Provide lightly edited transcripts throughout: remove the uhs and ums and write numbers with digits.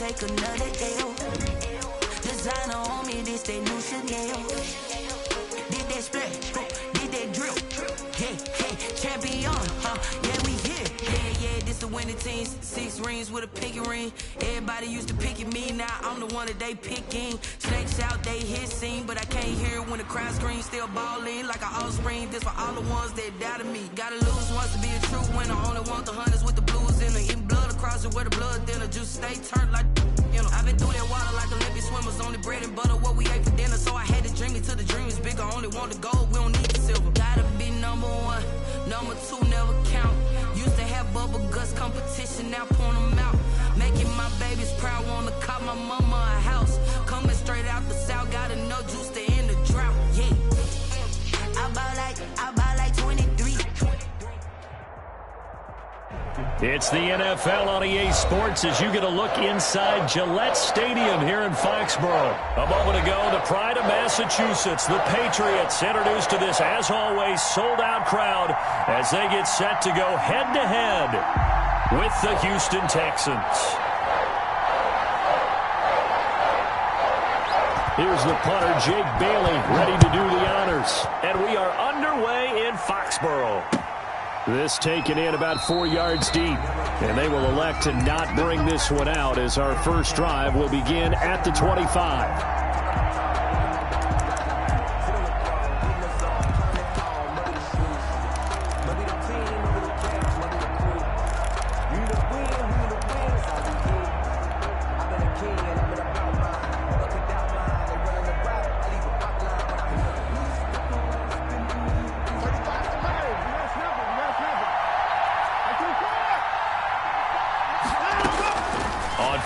take another L. Designer on me, this that new Chanel. Did that split, did that drill. Yeah, champion, yeah, we here. Yeah, this the winning team. 6 rings with a pinky ring. Everybody used to pick at me, now I'm the one that they picking. Snakes out, they hit scene, but I can't hear it when the crowd screams. Still balling like an offspring. This for all the ones that doubted me. Gotta lose once to be a true winner. Only want the hunters with the blues in it. Eating blood across it where the blood dinner. Just stay turned like, you know. I've been through that water like Olympic swimmers. Only bread and butter what we ate for dinner. So I had to dream it till the dream is bigger. Only want the gold, we don't need the silver. Gotta be number 1, number 2 never count. Used to have bubble guts competition, now point them out. Making my babies proud, wanna cop my mama a house. Coming straight out the south, gotta know juice to end the drought. Yeah, I buy like 23. It's the NFL on EA Sports as you get a look inside Gillette Stadium here in Foxborough. A moment ago, the pride of Massachusetts, the Patriots, introduced to this, as always, sold-out crowd as they get set to go head-to-head with the Houston Texans. Here's the punter, Jake Bailey, ready to do the honors. And we are underway in Foxborough. This taken in about 4 yards deep. And they will elect to not bring this one out as our first drive will begin at the 25.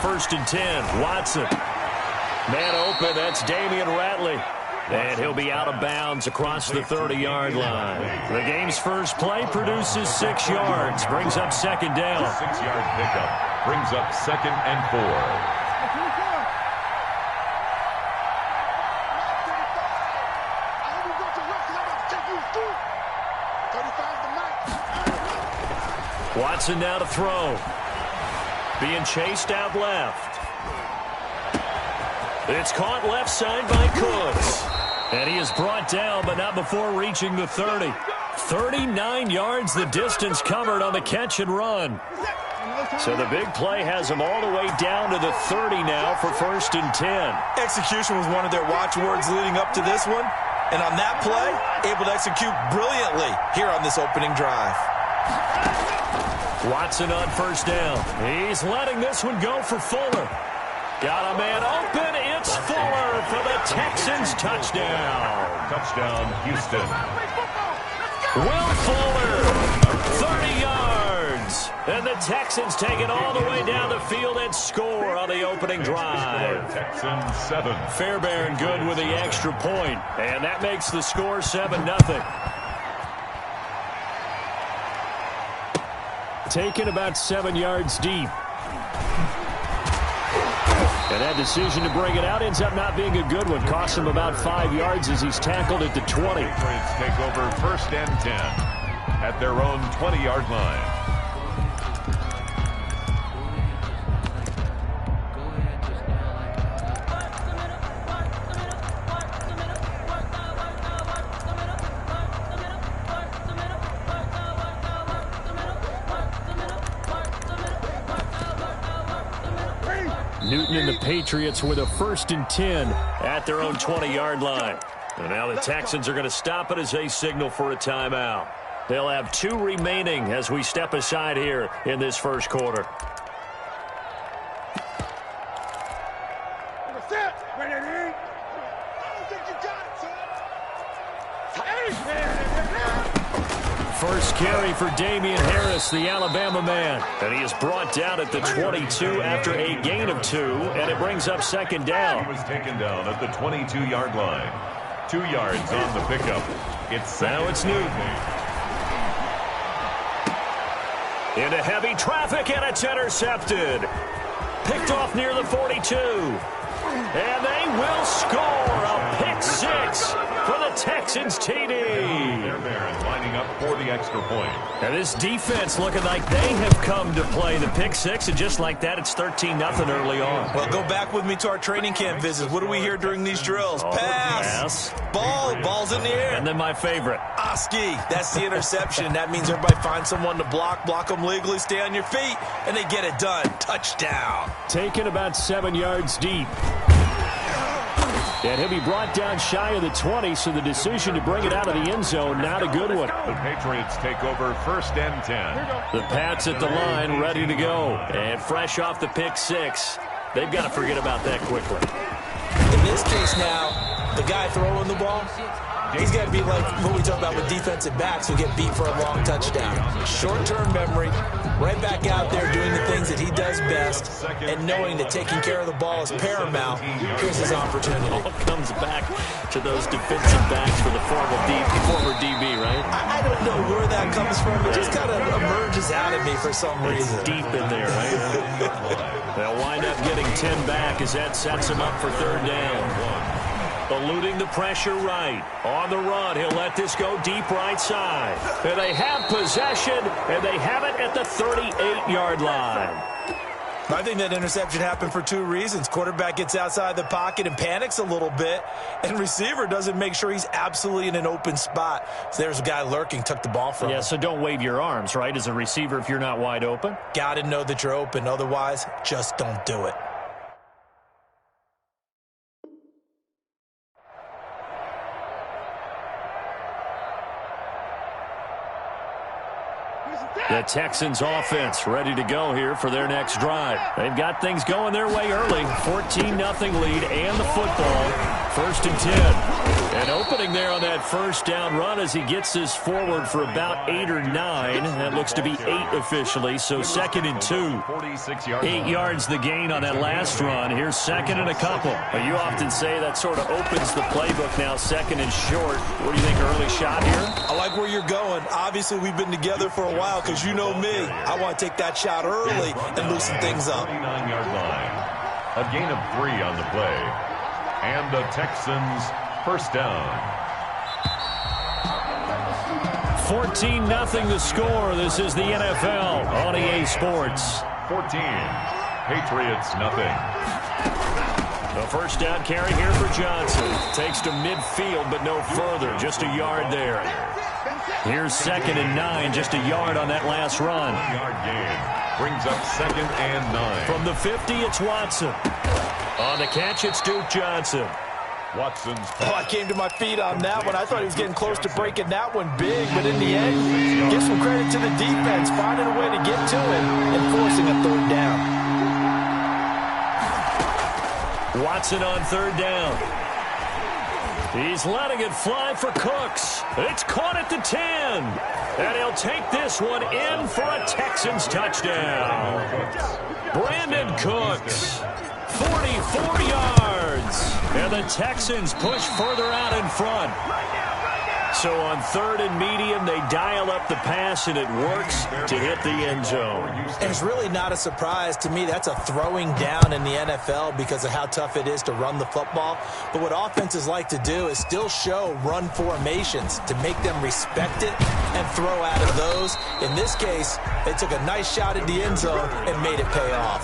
First and 10, Watson. Man open, that's Damian Ratley. And he'll be out of bounds across the 30-yard line. The game's first play produces 6 yards, brings up second down. 6-yard pickup brings up 2nd and 4. Watson now to throw. Being chased out left. It's caught left side by Cooks. And he is brought down, but not before reaching the 30. 39 yards the distance covered on the catch and run. So the big play has him all the way down to the 30 now for 1st and 10. Execution was one of their watchwords leading up to this one. And on that play, able to execute brilliantly here on this opening drive. Watson on first down. He's letting this one go for Fuller. Got a man open. It's Fuller for the Texans touchdown. Touchdown, Houston. Will Fuller, 30 yards. And the Texans take it all the way down the field and score on the opening drive. Texans 7. Fairbairn good with the extra point. And that makes the score 7-0. Taken about 7 yards deep. And that decision to bring it out ends up not being a good one. Costs him about 5 yards as he's tackled at the 20. Patriots take over 1st and 10 at their own 20-yard line. Newton and the Patriots with a 1st and 10 at their own 20-yard line. And now the Texans are going to stop it as they signal for a timeout. They'll have 2 remaining as we step aside here in this first quarter. First carry for Damian Harris, the Alabama man. And he is brought down at the 22 after a gain of 2, and it brings up second down. He was taken down at the 22-yard line. 2 yards on the pickup. Now it's Newton. Into heavy traffic, and it's intercepted. Picked off near the 42. And they will score a pick 6 for the Texans. Texans TD. They're there and lining up for the extra point. And this defense looking like they have come to play. The pick six, and just like that, it's 13-0 early on. Well, go back with me to our training camp visits. What do we hear during these drills? Pass. Ball's in the air. And then my favorite. Oski, that's the interception. That means everybody finds someone to block them legally, stay on your feet, and they get it done. Touchdown. Taken about 7 yards deep. And he'll be brought down shy of the 20, so the decision to bring it out of the end zone, not a good one. The Patriots take over 1st and 10. The Pats at the line, ready to go. And fresh off the pick six, they've got to forget about that quickly. In this case now, the guy throwing the ball, he's got to be like what we talk about with defensive backs who get beat for a long touchdown. Short-term memory, right back out there doing the things that he does best, and knowing that taking care of the ball is paramount. Here's his opportunity. All comes back to those defensive backs for the former DB, right? I don't know where that comes from. It just kind of emerges out of me for some reason. It's deep in there, right? They'll wind up getting 10 back as that sets them up for 3rd down. Eluding the pressure right. On the run, he'll let this go deep right side. And they have possession, and they have it at the 38-yard line. I think that interception happened for 2 reasons. Quarterback gets outside the pocket and panics a little bit, and receiver doesn't make sure he's absolutely in an open spot. So there's a guy lurking, took the ball from him. Yeah, so don't wave your arms, right, as a receiver if you're not wide open. Got to know that you're open. Otherwise, just don't do it. The Texans offense ready to go here for their next drive. They've got things going their way early. 14-0 lead and the football. 1st and 10. And opening there on that 1st down run as he gets this forward for about 8 or 9. That looks to be 8 officially, so 2nd and 2. 8 yards the gain on that last run. Here's 2nd and a couple. You often say that sort of opens the playbook now, 2nd and short. What do you think, early shot here? I like where you're going. Obviously, we've been together for a while because you know me. I want to take that shot early and loosen things up. 29-yard line. A gain of 3 on the play. And the Texans 1st down. 14-0 the score. This is the NFL on EA Sports. 14. Patriots nothing. The 1st down carry here for Johnson. Takes to midfield, but no further. Just a yard there. Here's 2nd and 9. Just a yard on that last run. Yard gain. Brings up 2nd and 9. From the 50, it's Watson. On the catch, it's Duke Johnson. Watson's I came to my feet on that one. I thought he was getting close to breaking that one big, but in the end, give some credit to the defense, finding a way to get to it and forcing a 3rd down. Watson on 3rd down. He's letting it fly for Cooks. It's caught at the 10. And he'll take this one in for a Texans touchdown. Brandon Cooks. 44 yards. And the Texans push further out in front. So on 3rd and medium, they dial up the pass, and it works to hit the end zone. And it's really not a surprise to me. That's a throwing down in the NFL because of how tough it is to run the football. But what offenses like to do is still show run formations to make them respect it and throw out of those. In this case, they took a nice shot at the end zone and made it pay off.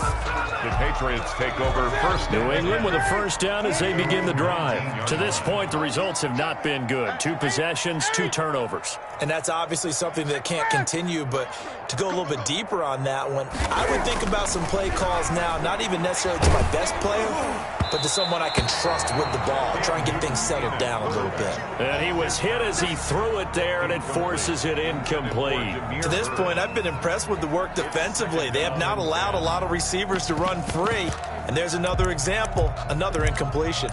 The Patriots take over 1st. New England with a 1st down as they begin the drive. To this point, the results have not been good. 2 possessions, 2 turnovers. And that's obviously something that can't continue, but to go a little bit deeper on that one, I would think about some play calls now, not even necessarily to my best player, but to someone I can trust with the ball. Try and get things settled down a little bit. And he was hit as he threw it there, and it forces it incomplete. To this point, I've been impressed with the work defensively. They have not allowed a lot of receivers to run free. And there's another example, another incompletion.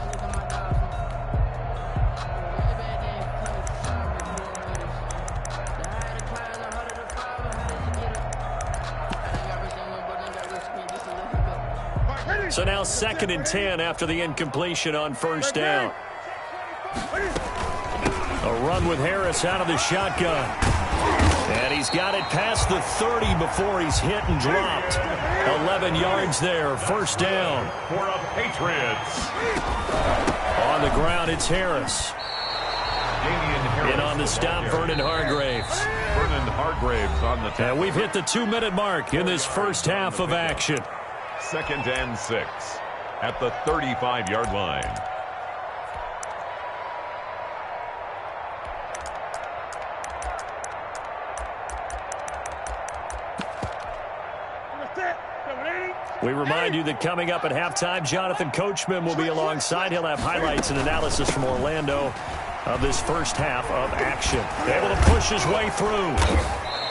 So now 2nd and 10 after the incompletion on 1st down. A run with Harris out of the shotgun. And he's got it past the 30 before he's hit and dropped. 11 yards there, 1st down. For the Patriots. On the ground, it's Harris. In on the stop, Vernon Hargraves. Vernon Hargraves on the tackle. And we've hit the 2-minute mark in this first half of action. 2nd and 6 at the 35-yard line. We remind you that coming up at halftime, Jonathan Coachman will be alongside. He'll have highlights and analysis from Orlando of this first half of action. Able to push his way through.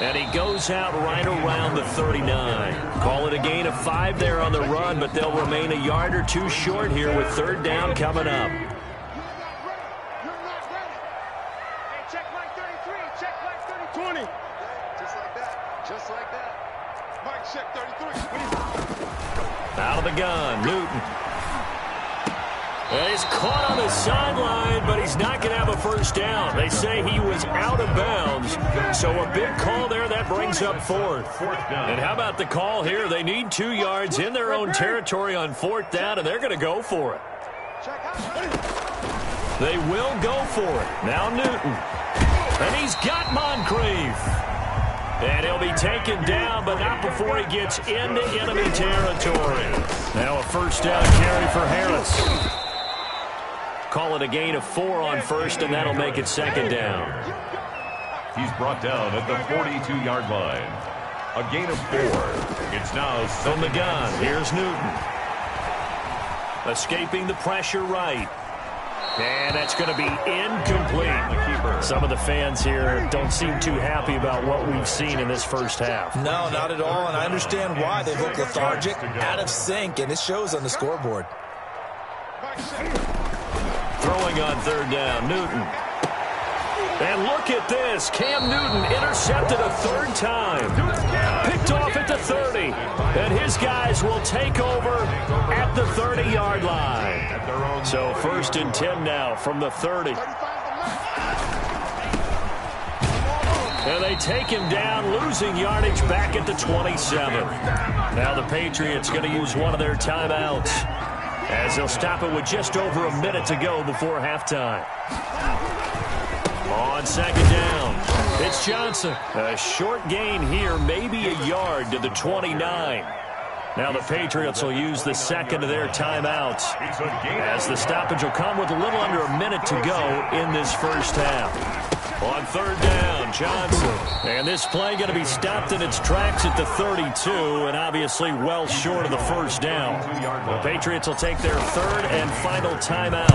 And he goes out right around the 39. Call it a gain of 5 there on the run, but they'll remain a yard or two short here with 3rd down coming up. Check Mike 33. Check Mike 30. 20. Just like that. Just like that. Mike, check 33. Out of the gun, Newton. And he's caught on the sideline, but he's not going to have a first down. They say he was out of bounds, so a big call there. That brings up 4th. And how about the call here? They need 2 yards in their own territory on 4th down, and they're going to go for it. They will go for it. Now Newton. And he's got Moncrief. And he'll be taken down, but not before he gets into enemy territory. Now a first down carry for Harris. Call it a gain of 4 on 1st, and that'll make it 2nd down. He's brought down at the 42-yard line. A gain of 4. It's now from the gun. Here's Newton. Escaping the pressure right. And that's going to be incomplete. Some of the fans here don't seem too happy about what we've seen in this first half. No, not at all, and I understand why. They look lethargic, out of sync, and it shows on the scoreboard. Throwing on 3rd down, Newton. And look at this. Cam Newton intercepted a 3rd time. Picked off at the 30. And his guys will take over at the 30-yard line. So 1st and 10 now from the 30. And they take him down, losing yardage back at the 27. Now the Patriots going to use one of their timeouts, as they'll stop it with just over a minute to go before halftime. On 2nd down, it's Johnson. A short gain here, maybe a yard to the 29. Now the Patriots will use the 2nd of their timeouts, as the stoppage will come with a little under a minute to go in this first half. On 3rd down, Johnson. And this play going to be stopped in its tracks at the 32, and obviously well short of the first down. The Patriots will take their 3rd and final timeout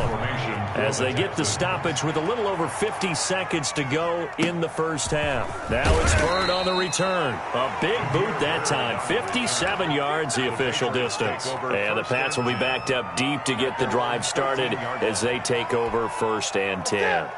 as they get the stoppage with a little over 50 seconds to go in the first half. Now it's Bird on the return. A big boot that time. 57 yards, the official distance. And the Pats will be backed up deep to get the drive started as they take over 1st and 10.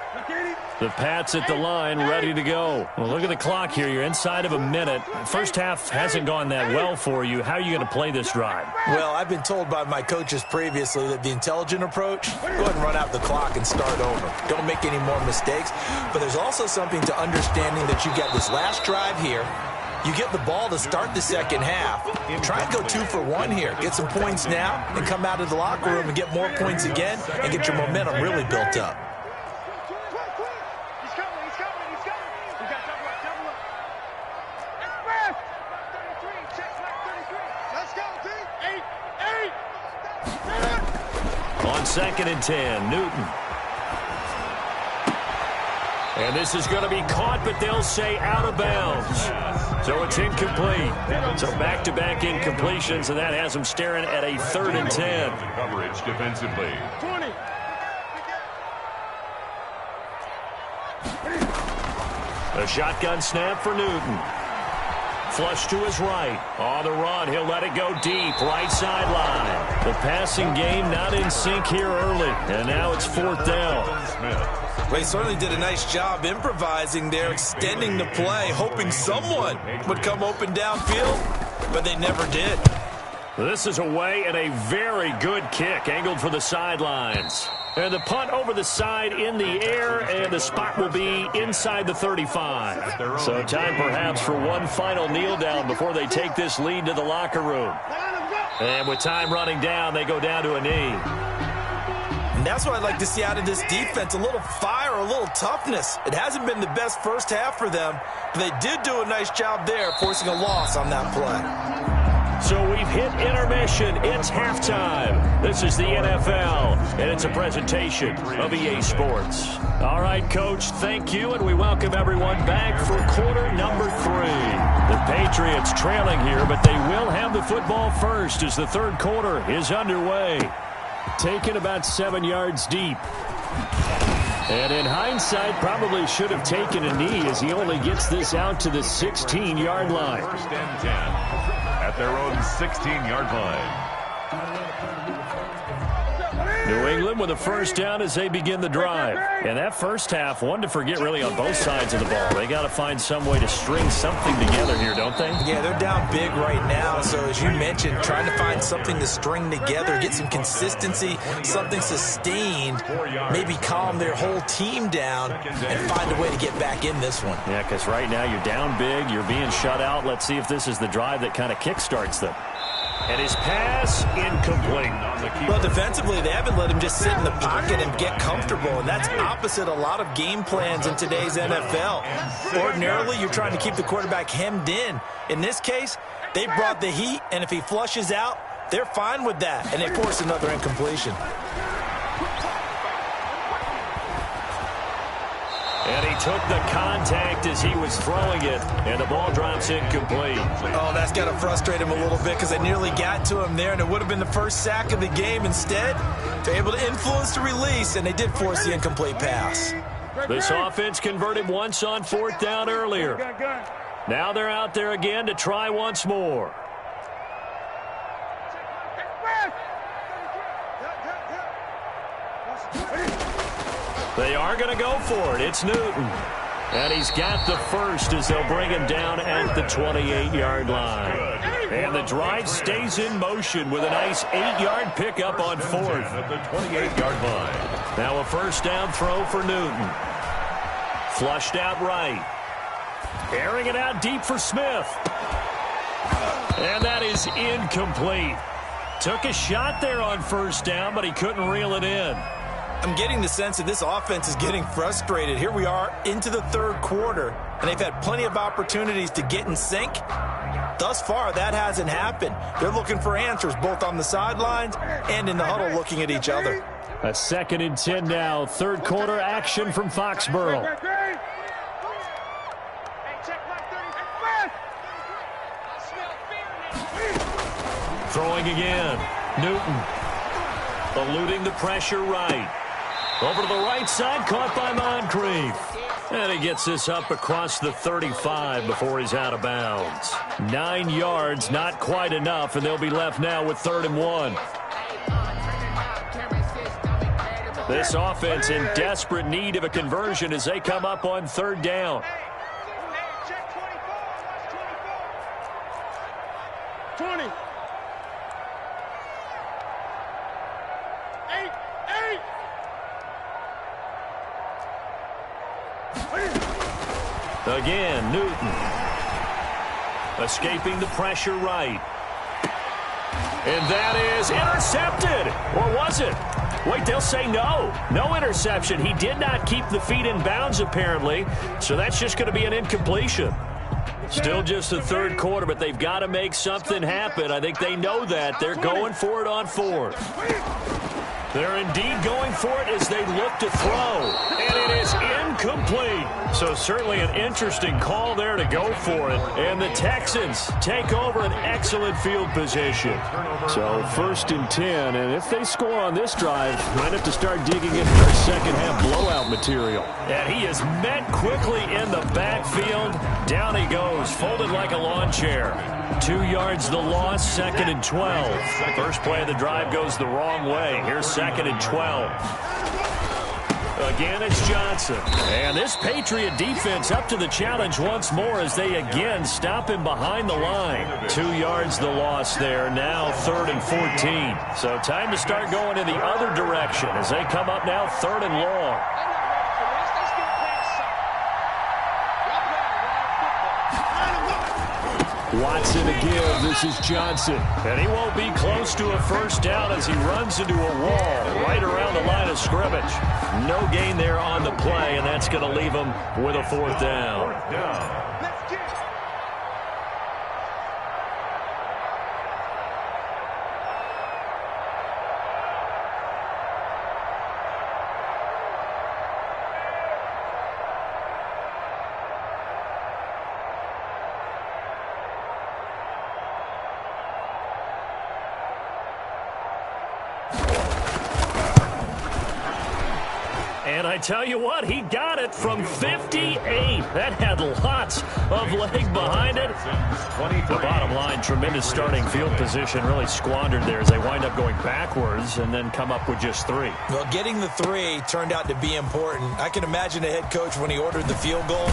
The Pats at the line, ready to go. Well, look at the clock here. You're inside of a minute. First half hasn't gone that well for you. How are you going to play this drive? Well, I've been told by my coaches previously that the intelligent approach, go ahead and run out the clock and start over. Don't make any more mistakes. But there's also something to understanding that you get this last drive here. You get the ball to start the second half. Try and go 2 for 1 here. Get some points now and come out of the locker room and get more points again and get your momentum really built up. On 2nd and 10, Newton. And this is going to be caught, but they'll say out of bounds. So it's incomplete. So back-to-back incompletions, and that has them staring at a 3rd and 10. Coverage defensively. 20. A shotgun snap for Newton. Flush to his right. On the run, he'll let it go deep. Right sideline. The passing game not in sync here early. And now it's 4th down. Well, he certainly did a nice job improvising there, extending the play, hoping someone would come open downfield, but they never did. This is away and a very good kick, angled for the sidelines. And the punt over the side in the air, and the spot will be inside the 35. So time perhaps for one final kneel down before they take this lead to the locker room. And with time running down, they go down to a knee. And that's what I'd like to see out of this defense, a little fire, a little toughness. It hasn't been the best first half for them, but they did do a nice job there, forcing a loss on that play. So we've hit intermission. It's halftime. This is the NFL, and it's a presentation of EA Sports. All right, Coach, thank you, and we welcome everyone back for quarter number 3. The Patriots trailing here, but they will have the football first as the third quarter is underway. Taken about 7 yards deep. And in hindsight, probably should have taken a knee as he only gets this out to the 16-yard line. First and 10 at their own 16-yard line. New England with a first down as they begin the drive. And that first half, one to forget really on both sides of the ball. They got to find some way to string something together here, don't they? Yeah, they're down big right now. So as you mentioned, trying to find something to string together, get some consistency, something sustained, maybe calm their whole team down and find a way to get back in this one. Yeah, because right now you're down big, you're being shut out. Let's see if this is the drive that kind of kickstarts them. And his pass incomplete. Well, defensively, they haven't let him just sit in the pocket and get comfortable, and that's opposite a lot of game plans in today's NFL. Ordinarily, you're trying to keep the quarterback hemmed in. In this case, they brought the heat, and if he flushes out, they're fine with that, and they force another incompletion. And he took the contact as he was throwing it, and the ball drops incomplete. Oh, that's got to frustrate him a little bit because they nearly got to him there, and it would have been the first sack of the game. Instead, they're able to influence the release, and they did force the incomplete pass. This offense converted once on fourth down earlier. Now they're out there again to try once more. They are going to go for it. It's Newton. And he's got the first as they'll bring him down at the 28-yard line. And the drive stays in motion with a nice 8-yard pickup on fourth. At the 28-yard line. Now a first down throw for Newton. Flushed out right. Airing it out deep for Smith. And that is incomplete. Took a shot there on first down, but he couldn't reel it in. I'm getting the sense that this offense is getting frustrated. Here we are into the third quarter, and they've had plenty of opportunities to get in sync. Thus far, that hasn't happened. They're looking for answers both on the sidelines and in the huddle looking at each other. A 2nd and 10 now. Third quarter action from Foxborough. Throwing again. Newton. Eluding the pressure right. Over to the right side, caught by Moncrief. And he gets this up across the 35 before he's out of bounds. 9 yards, not quite enough, and they'll be left now with 3rd and 1. This offense in desperate need of a conversion as they come up on 3rd down. 20. 8. Again, Newton. Escaping the pressure right. And that is intercepted. Or was it? Wait, they'll say no. No interception. He did not keep the feet in bounds, apparently. So that's just going to be an incompletion. Still just the third quarter, but they've got to make something happen. I think they know that. They're going for it on fourth. They're indeed going for it as they look to throw. And it is incomplete. So certainly an interesting call there to go for it. And the Texans take over an excellent field position. So 1st and 10. And if they score on this drive, might have to start digging into their second half blowout material. And he is met quickly in the backfield. Down he goes, folded like a lawn chair. 2 yards the loss, 2nd and 12. First play of the drive goes the wrong way. Here's 2nd and 12. Again, it's Johnson. And this Patriot defense up to the challenge once more as they again stop him behind the line. 2 yards the loss there. Now 3rd and 14. So time to start going in the other direction as they come up now 3rd and long. Watson to give. This is Johnson. And he won't be close to a first down as he runs into a wall right around the line of of scrimmage. No gain there on the play, and that's going to leave them with a fourth down. Let's get it. And I tell you what, he got it from 58. That had lots of leg behind it. The bottom line, tremendous starting field position, really squandered there as they wind up going backwards and then come up with just 3. Well, getting the 3 turned out to be important. I can imagine the head coach when he ordered the field goal.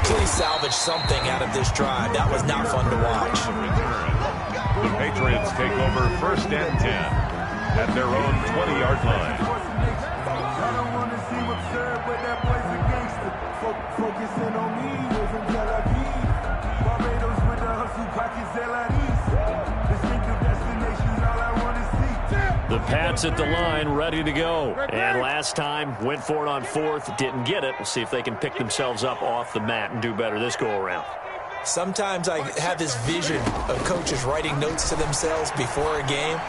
Please salvage something out of this drive. That was not fun to watch. The Patriots take over 1st and 10 at their own 20-yard line. I don't want to seem absurd, but that boy's a gangster. Focusing on me, we're from Tel Aviv. Barbados with the hustle, pockets LIDs. Distinctive destinations, all I want to see. The Pats at the line, ready to go. And last time, went for it on 4th, didn't get it. We'll see if they can pick themselves up off the mat and do better this go-around. Sometimes I have this vision of coaches writing notes to themselves before a game.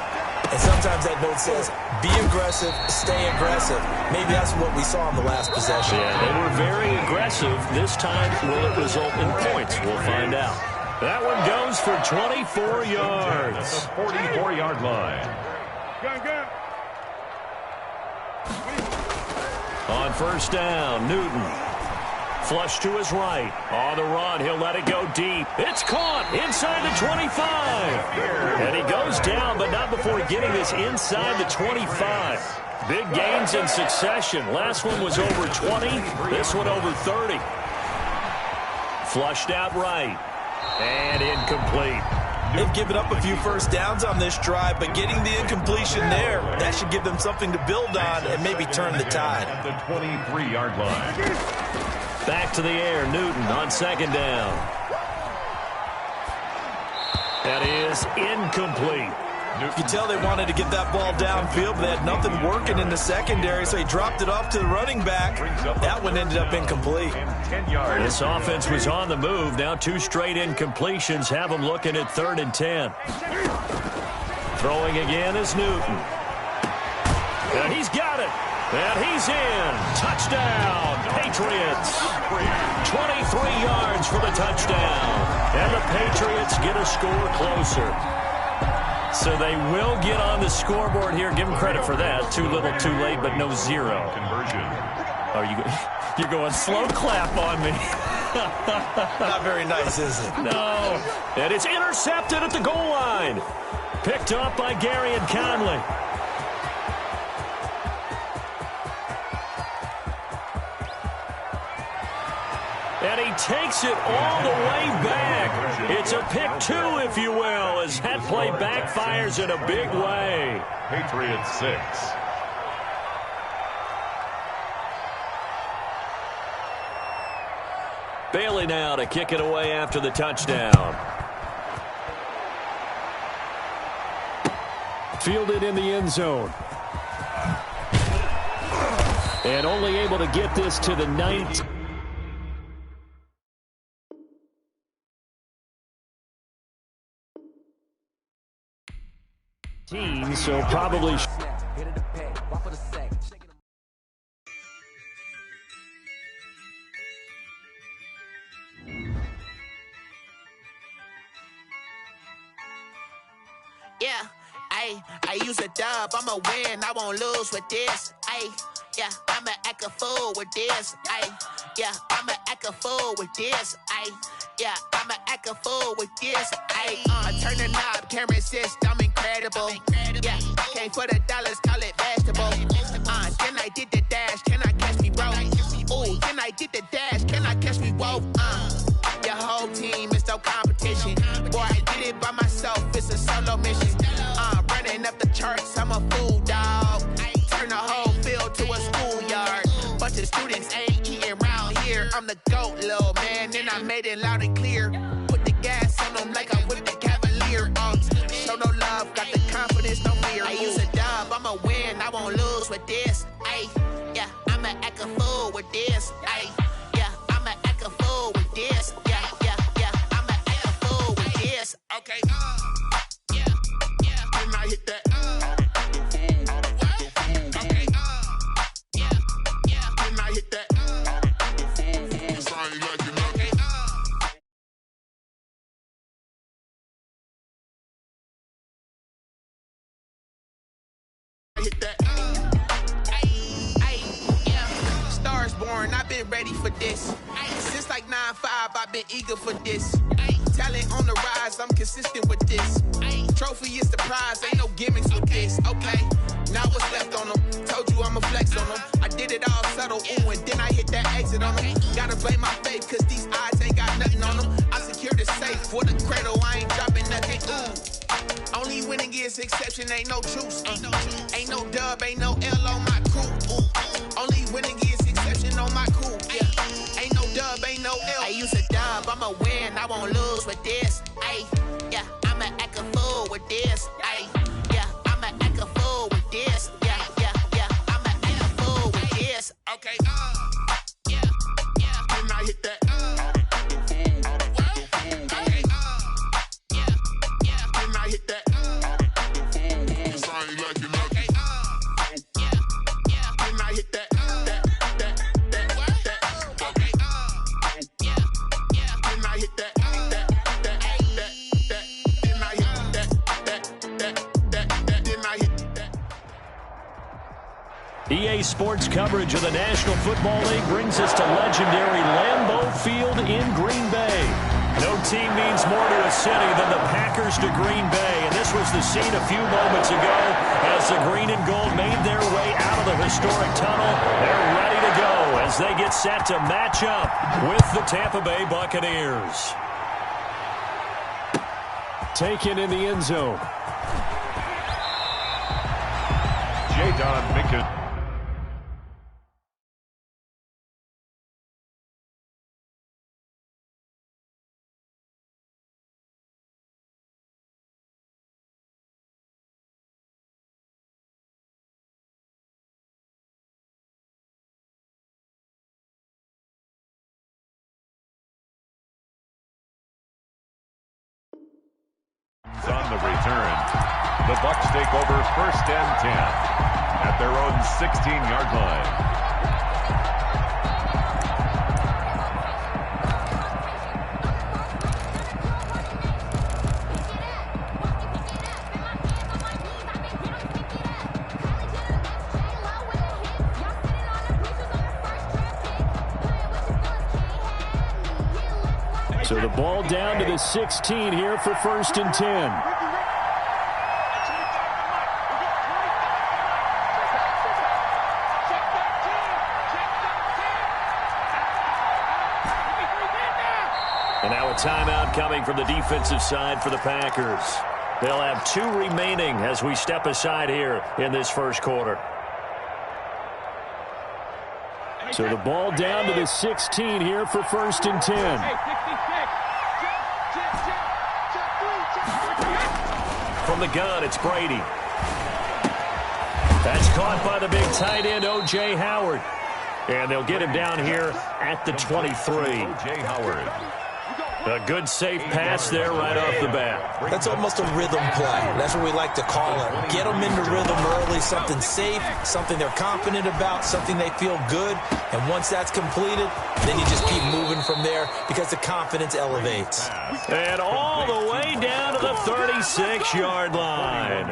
And sometimes that note says, be aggressive, stay aggressive. Maybe that's what we saw in the last possession. Yeah, they were very aggressive. This time, will it result in points? We'll find out. That one goes for 24 yards. At the 44-yard line. Gun. On 1st down, Newton. Flush to his right. On the run, he'll let it go deep. It's caught inside the 25. And he goes down, but not before getting this inside the 25. Big gains in succession. Last one was over 20. This one over 30. Flushed out right. And incomplete. They've given up a few first downs on this drive, but getting the incompletion there, that should give them something to build on and maybe turn the tide. At the 23-yard line. Back to the air, Newton on 2nd down. That is incomplete. You can tell they wanted to get that ball downfield, but they had nothing working in the secondary, so he dropped it off to the running back. That one ended up incomplete. This offense was on the move. Now 2 straight incompletions have them looking at 3rd and 10. Throwing again is Newton. And he's got it. And he's in. Touchdown, Patriots. 23 yards for the touchdown. And the Patriots get a score closer. So they will get on the scoreboard here. Give them credit for that. Too little, too late, but no 0. Conversion. You're going slow clap on me. Not very nice, is it? No. And it's intercepted at the goal line. Picked up by Gary and Conley. And he takes it all the way back. It's a pick 2, if you will, as that play backfires in a big way. Patriots 6. Bailey now to kick it away after the touchdown. Fielded in the end zone. And only able to get this to the 9th. So probably. Yeah, I use a dub, I'ma win, I won't lose with this. Yeah, I'ma act a fool with this. Yeah, I'ma act a fool with this. Yeah, I'ma act a fool with this. I turn the knob, can't resist, I'm incredible. Yeah, came for the dollars, call it vegetable. Then I did the dash, can I catch me, bro? Ooh, then I did the dash, can I catch me, whoa? Your whole team is no competition. Boy, I did it by myself, it's a solo mission. Running up the charts, I'm a fool, dog. Turn the whole field to a schoolyard. Bunch of students ain't eating round here. I'm the GOAT, little man, and I made it loud and clear. Put the gas on them like I'm with the Cavalier. Show no love, got the confidence, no fear. I use a dub, I'ma win, I won't lose with with this. Ay, yeah, I'ma act a fool with this. Ay, yeah, I'ma act a fool with this. Yeah, yeah, yeah, I'ma act a fool with this. Okay, yeah, yeah, then I hit that. Okay, yeah, yeah, then I hit that. Hit that. Ay, yeah. Stars born, I've been ready for this. Ay, since like 9-5, I've been eager for this. Ay, talent on the rise, I'm consistent with this. Ay, trophy is the prize, ain't no gimmicks with this. Okay, now what's left on them? Told you I'ma flex on them. I did it all subtle, ooh, and then I hit that exit on them. Gotta blame my faith, cause these odds ain't got nothing on them. I secured the safe for the cradle, I ain't dropping nothing, ooh. Only winning is exception, ain't no truce. Ain't no dub, ain't no L on my crew. Only winning is exception on my crew. Yeah. Ain't no dub, ain't no L. I use a dub, I'ma win, I won't lose with this. Ay, yeah, I'ma act a fool with this. Ay, yeah, I'ma act a fool with this. Yeah, yeah, yeah, I'ma act a fool with this. Okay, yeah, yeah, then I hit that. Hit that. EA Sports coverage of the National Football League brings us to legendary Lambeau Field in Green Bay. No team means more to a city than the Packers to Green Bay, and this was the scene a few moments ago as the green and gold made their way out of the historic tunnel. They're ready to go as they get set to match up with the Tampa Bay Buccaneers. Taken in the end zone. Jadon Minkins. On the return, the Bucs take over 1st and 10 at their own 16-yard line. So the ball down to the 16 here for 1st and 10. And now a timeout coming from the defensive side for the Packers. They'll have 2 remaining as we step aside here in this first quarter. So the ball down to the 16 here for 1st and 10. From the gun, it's Brady. That's caught by the big tight end, O.J. Howard. And they'll get him down here at the 23. O.J. Howard. A good safe pass there right off the bat. That's almost a rhythm play. That's what we like to call it. Get them into rhythm early, something safe, something they're confident about, something they feel good. And once that's completed, then you just keep moving from there because the confidence elevates. And all the way down to the 36-yard line.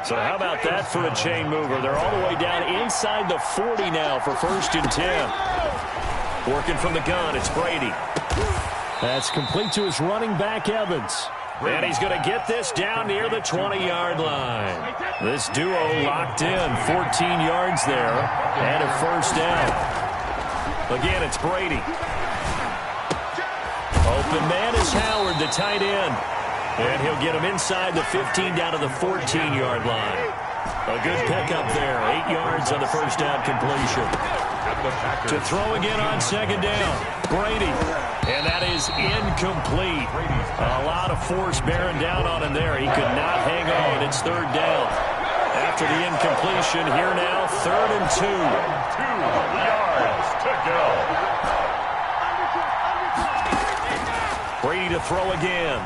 So how about that for a chain mover? They're all the way down inside the 40 now for 1st and 10. Working from the gun, it's Brady. That's complete to his running back, Evans. And he's going to get this down near the 20-yard line. This duo locked in, 14 yards there, and a 1st down. Again, it's Brady. Open man is Howard, the tight end. And he'll get him inside the 15 down to the 14-yard line. A good pickup there, 8 yards on the 1st down completion. To throw again on 2nd down, Brady. And that is incomplete. A lot of force bearing down on him there. He could not hang on. It's 3rd down. After after the incompletion. Here now, 3rd and 2. 2 yards to go. Brady to throw again.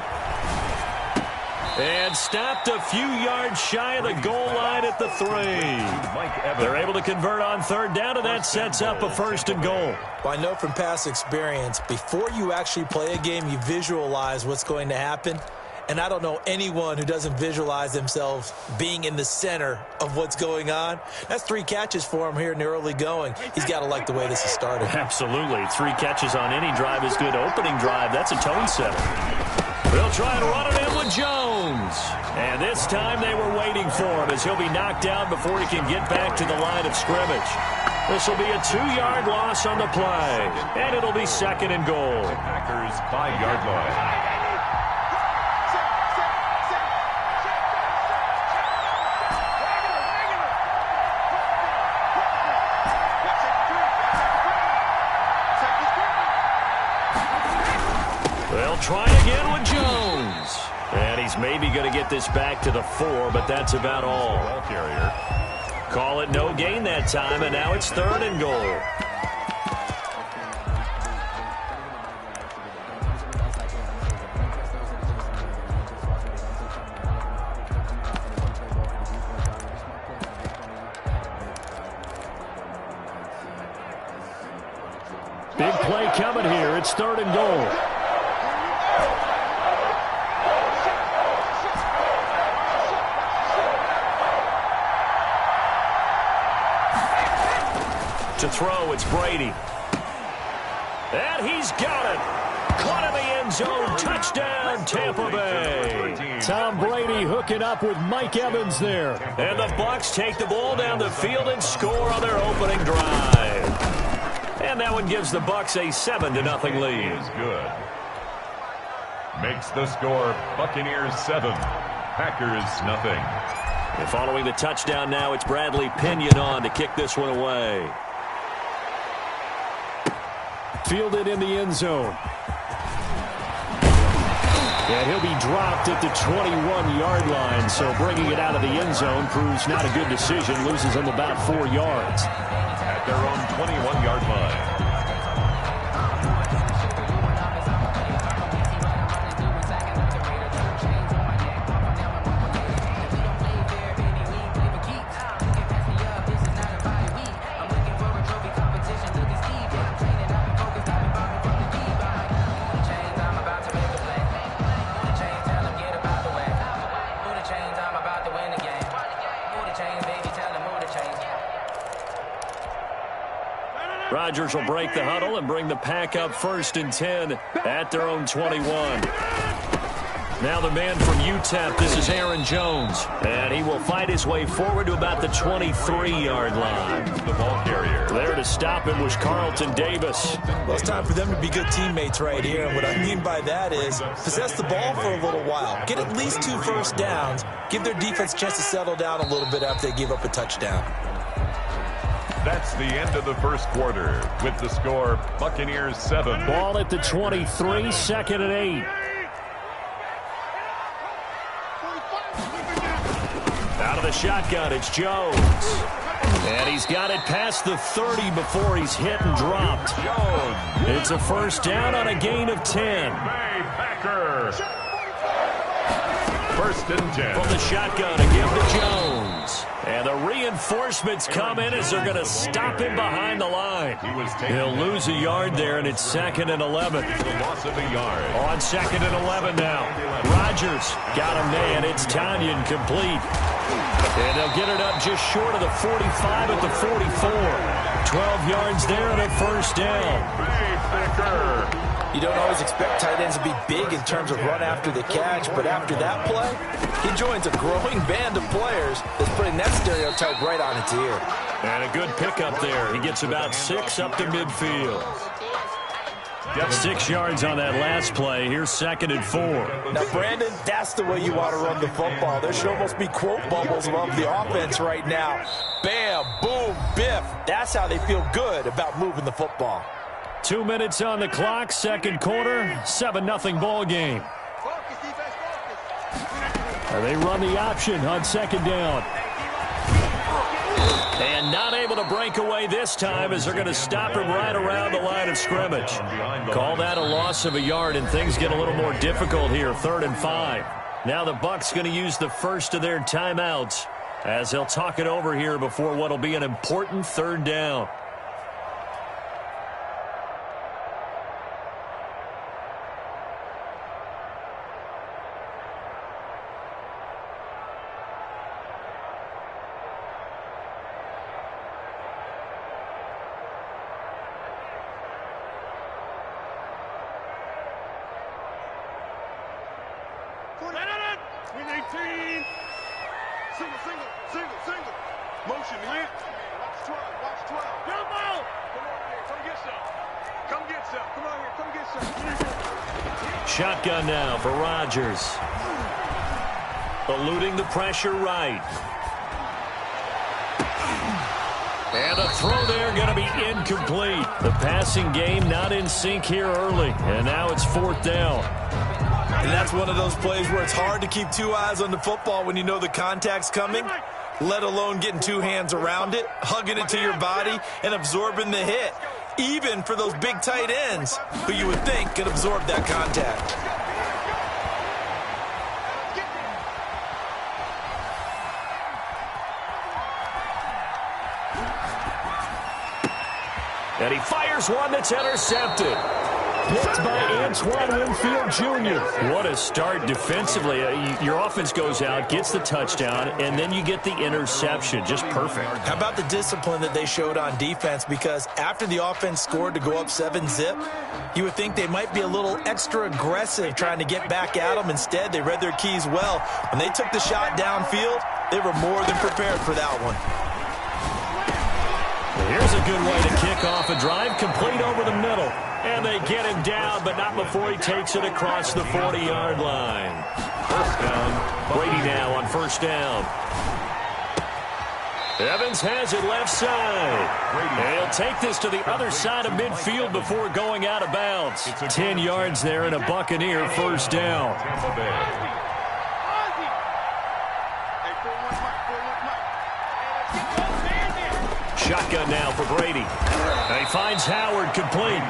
And stopped a few yards shy of the goal line at the 3. They're able to convert on 3rd down, and that sets up a 1st and goal. Well, I know from past experience, before you actually play a game, you visualize what's going to happen. And I don't know anyone who doesn't visualize themselves being in the center of what's going on. That's 3 catches for him here in the early going. He's got to like the way this has started. Absolutely. 3 catches on any drive is good. Opening drive, that's a tone setter. They'll try and run it in with Jones. And this time they were waiting for him as he'll be knocked down before he can get back to the line of scrimmage. This will be a 2-yard loss on the play. And it'll be 2nd and goal. Packers 5-yard line. They'll try again with Jones. And he's maybe going to get this back to the 4, but that's about all. Ball carrier. Call it no gain that time, and now it's 3rd and goal. Big play coming here. It's 3rd and goal. To throw, it's Brady. And he's got it. Caught in the end zone. Touchdown, Tampa Bay. Tom Brady hooking up with Mike Evans there. And the Bucs take the ball down the field and score on their opening drive. And that one gives the Bucs a 7-0 lead. Is good. Makes the score Buccaneers 7, Packers nothing. And following the touchdown now, it's Bradley Pinion on to kick this one away. Fielded in the end zone. And he'll be dropped at the 21-yard line, so bringing it out of the end zone proves not a good decision. Loses him about 4 yards. At their own 21-yard line. Rodgers will break the huddle and bring the pack up 1st and 10 at their own 21. Now the man from UTEP, this is Aaron Jones. And he will fight his way forward to about the 23-yard line. The ball carrier. There to stop him was Carlton Davis. Well, it's time for them to be good teammates right here. And what I mean by that is possess the ball for a little while. Get at least 2 first downs. Give their defense a chance to settle down a little bit after they give up a touchdown. That's the end of the first quarter with the score Buccaneers 7. Ball at the 23, 2nd and 8. Out of the shotgun, it's Jones. And he's got it past the 30 before he's hit and dropped. Jones. It's a 1st down on a gain of 10. Packer. 1st and 10. From the shotgun, a give to Jones. And the reinforcements come in as they're going to stop him behind the line. He'll lose a yard there, and it's 2nd and 11. The loss of a yard. On 2nd and 11 now. Rodgers got him there, and it's Tanyan complete. And they'll get it up just short of the 45 at the 44. 12 yards there and a 1st down. Packer. You don't always expect tight ends to be big in terms of run after the catch, but after that play, he joins a growing band of players that's putting that stereotype right on its ear. And a good pickup there. He gets about 6 up to midfield. 6 yards on that last play. Here's 2nd and 4. Now, Brandon, that's the way you want to run the football. There should almost be quote bubbles above the offense right now. Bam, boom, biff. That's how they feel good about moving the football. 2 minutes on the clock, 2nd quarter, 7-0 ball game. And they run the option on 2nd down. And not able to break away this time as they're going to stop him right around the line of scrimmage. Call that a loss of a yard, and things get a little more difficult here, 3rd and 5. Now the Bucs going to use the first of their timeouts as they'll talk it over here before what will be an important 3rd down. Single. Motion, man. Watch 12. Jump out. Come on here. Come get some. Come on here. Come get some. Shotgun now for Rodgers. Eluding the pressure right. And a throw there going to be incomplete. The passing game not in sync here early. And now it's 4th down. And that's one of those plays where it's hard to keep 2 eyes on the football when you know the contact's coming, let alone getting 2 hands around it, hugging it to your body, and absorbing the hit. Even for those big tight ends who you would think could absorb that contact. And he fires one that's intercepted. Picked by Antoine Winfield Jr. What a start defensively. Your offense goes out, gets the touchdown, and then you get the interception. Just perfect. How about the discipline that they showed on defense? Because after the offense scored to go up 7-zip, you would think they might be a little extra aggressive trying to get back at them. Instead, they read their keys well. When they took the shot downfield, they were more than prepared for that one. Here's a good way to kick off a drive, complete over the middle. And they get him down, but not before he takes it across the 40-yard line. First down. Brady now on 1st down. Evans has it left side. And he'll take this to the other side of midfield before going out of bounds. 10 yards there and a Buccaneer 1st down. Shotgun now for Brady. And he finds Howard complete.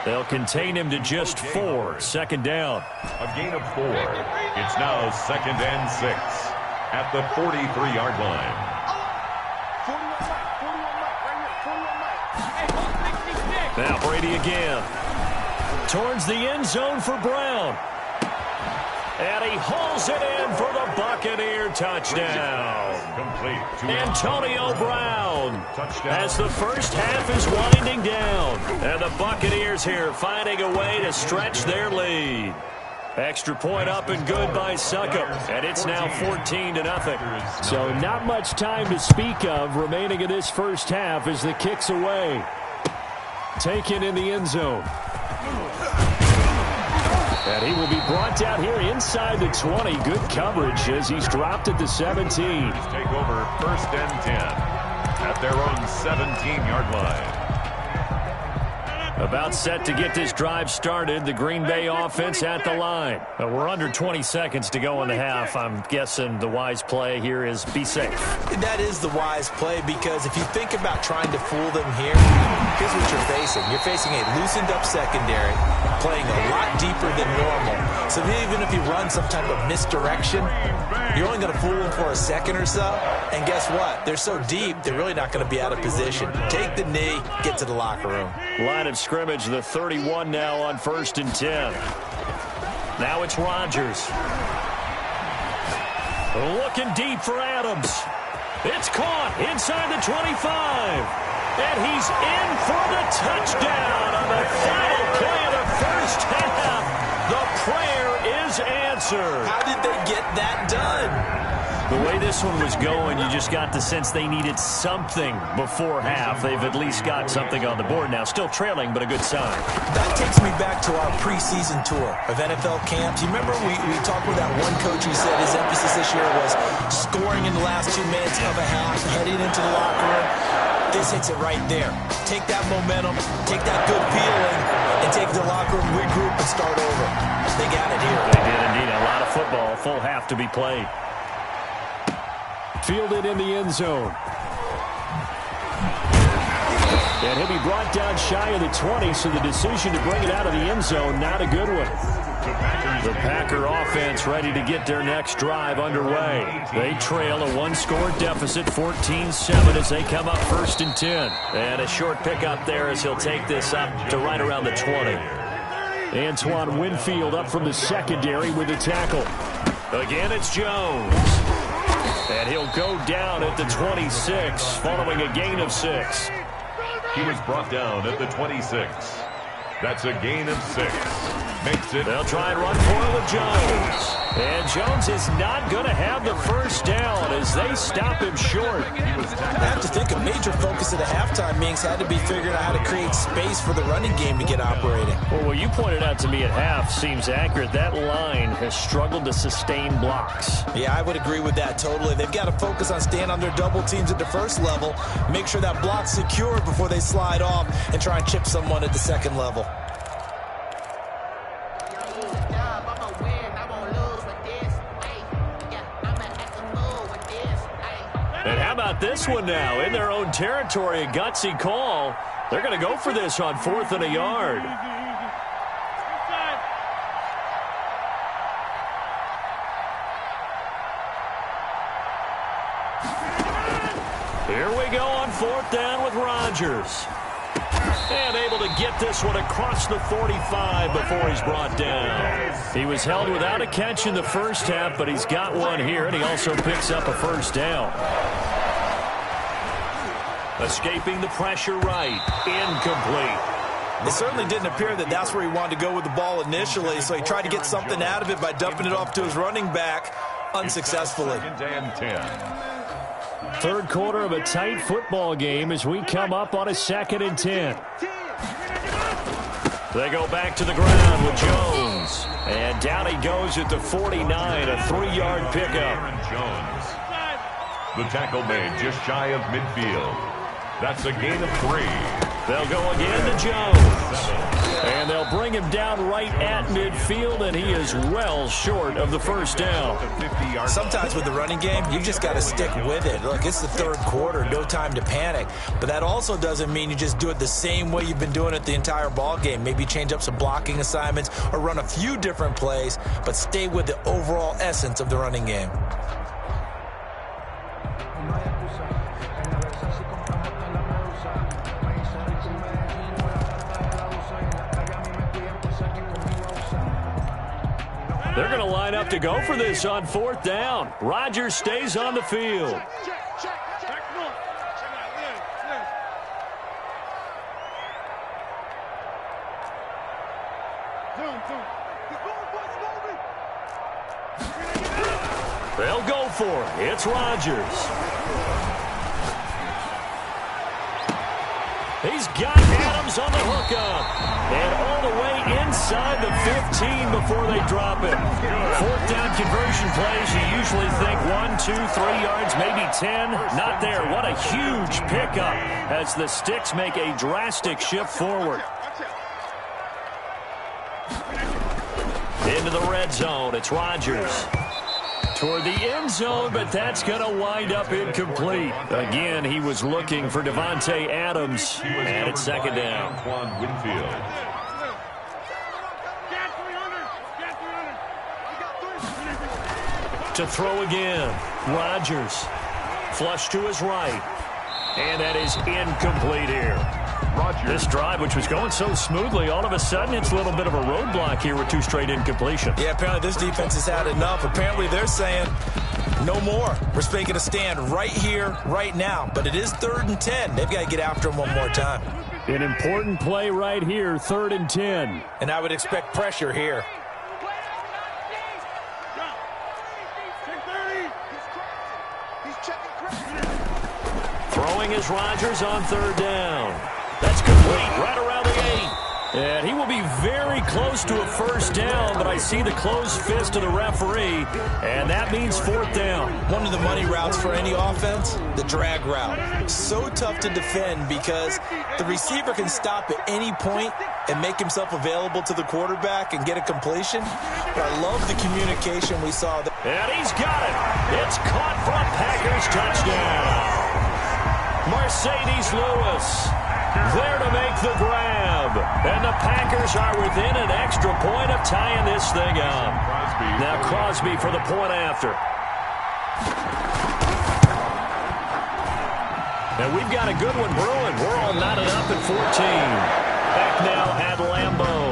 They'll contain him to just 4. 2nd down. A gain of 4. It's now 2nd and 6 at the 43-yard line. 41 Now Brady again. Towards the end zone for Brown. And he hauls it in for the Buccaneer touchdown. Complete. Antonio Brown as the first half is winding down. And the Buccaneers here finding a way to stretch their lead. Extra point up and good by Succop. And it's now 14-0. So not much time to speak of remaining in this first half as the kick's away. Taken in the end zone. And he will be brought down here inside the 20. Good coverage as he's dropped at the 17. Take over 1st and 10 at their own 17-yard line. About set to get this drive started. The Green Bay offense at the line. We're under 20 seconds to go in the half. I'm guessing the wise play here is be safe. That is the wise play, because if you think about trying to fool them here, here's what you're facing. You're facing a loosened up secondary, playing a lot deeper than normal. So even if you run some type of misdirection, you're only going to fool them for a second or so. And guess what? They're so deep, they're really not going to be out of position. Take the knee, get to the locker room. Line of scrimmage, the 31 now on 1st and 10. Now it's Rodgers. Looking deep for Adams. It's caught inside the 25. And he's in for the touchdown on the final play of the first half. The prayer is answered. How did they get that done? The way this one was going, you just got the sense they needed something before half. They've at least got something on the board now. Still trailing, but a good sign. That takes me back to our preseason tour of NFL camps. You remember we talked with that one coach who said his emphasis this year was scoring in the last 2 minutes of a half, heading into the locker room. This hits it right there. Take that momentum, take that good feeling, and take the locker room, regroup, and start over. They got it here. They did indeed. A lot of football, full half to be played. Fielded in the end zone. And he'll be brought down shy of the 20, so the decision to bring it out of the end zone, not a good one. The Packer offense ready to get their next drive underway. They trail a one-score deficit, 14-7, as they come up 1st and 10. And a short pickup there as he'll take this up to right around the 20. Antoine Winfield up from the secondary with the tackle. Again, it's Jones. And he'll go down at the 26, following a gain of 6. He was brought down at the 26. That's a gain of 6. Makes it. They'll try and run for it with Jones. And Jones is not going to have the first down as they stop him short. I have to think a major focus at the halftime meetings had to be figuring out how to create space for the running game to get operating. Well, what you pointed out to me at half seems accurate. That line has struggled to sustain blocks. Yeah, I would agree with that totally. They've got to focus on staying on their double teams at the first level, make sure that block's secured before they slide off and try and chip someone at the second level. And how about this one now? In their own territory, a gutsy call. They're going to go for this on 4th and a yard. Here we go on 4th down with Rodgers. And able to get this one across the 45 before he's brought down. He was held without a catch in the first half, but he's got one here, and he also picks up a first down. Escaping the pressure right. Incomplete. It certainly didn't appear that that's where he wanted to go with the ball initially, so he tried to get something out of it by dumping it off to his running back unsuccessfully. 2nd and 10. Third quarter of a tight football game as we come up on a 2nd and 10. They go back to the ground with Jones. And down he goes at the 49, a 3-yard pickup. Jones. The tackle made just shy of midfield. That's a gain of 3. They'll go again to Jones. And they'll bring him down right at midfield, and he is well short of the first down. Sometimes with the running game, you just got to stick with it. Look, it's the third quarter, no time to panic. But that also doesn't mean you just do it the same way you've been doing it the entire ball game. Maybe change up some blocking assignments or run a few different plays, but stay with the overall essence of the running game. They're going to line up to go for this on 4th down. Rodgers stays on the field. They'll go for it. It's Rodgers. He's got Adams on the hookup. And all the way inside the 15 before they drop it. 4th down conversion plays, you usually think 1, 2, 3 yards, maybe 10. Not there. What a huge pickup as the Sticks make a drastic shift forward. Into the red zone. It's Rodgers. Toward the end zone, but that's going to wind up incomplete. Again, he was looking for Devontae Adams, and it's 2nd down. Antoine Winfield. To throw again, Rodgers. Flush to his right, and that is incomplete here. Rodgers. This drive, which was going so smoothly, all of a sudden it's a little bit of a roadblock here with 2 straight incompletions. Yeah, apparently this defense has had enough. Apparently they're saying no more. We're making a stand right here, right now. But it is 3rd and 10. They've got to get after him one more time. An important play right here, 3rd and 10. And I would expect pressure here. Throwing is Rodgers on 3rd down. That's complete right around the 8. And he will be very close to a first down, but I see the closed fist of the referee, and that means 4th down. One of the money routes for any offense, the drag route. So tough to defend because the receiver can stop at any point and make himself available to the quarterback and get a completion. But I love the communication we saw there. And he's got it. It's caught for a Packers touchdown. Mercedes Lewis There to make the grab. And the Packers are within an extra point of tying this thing up. Now Crosby for the point after. And we've got a good one brewing. We're all knotted up at 14. Back now at Lambeau.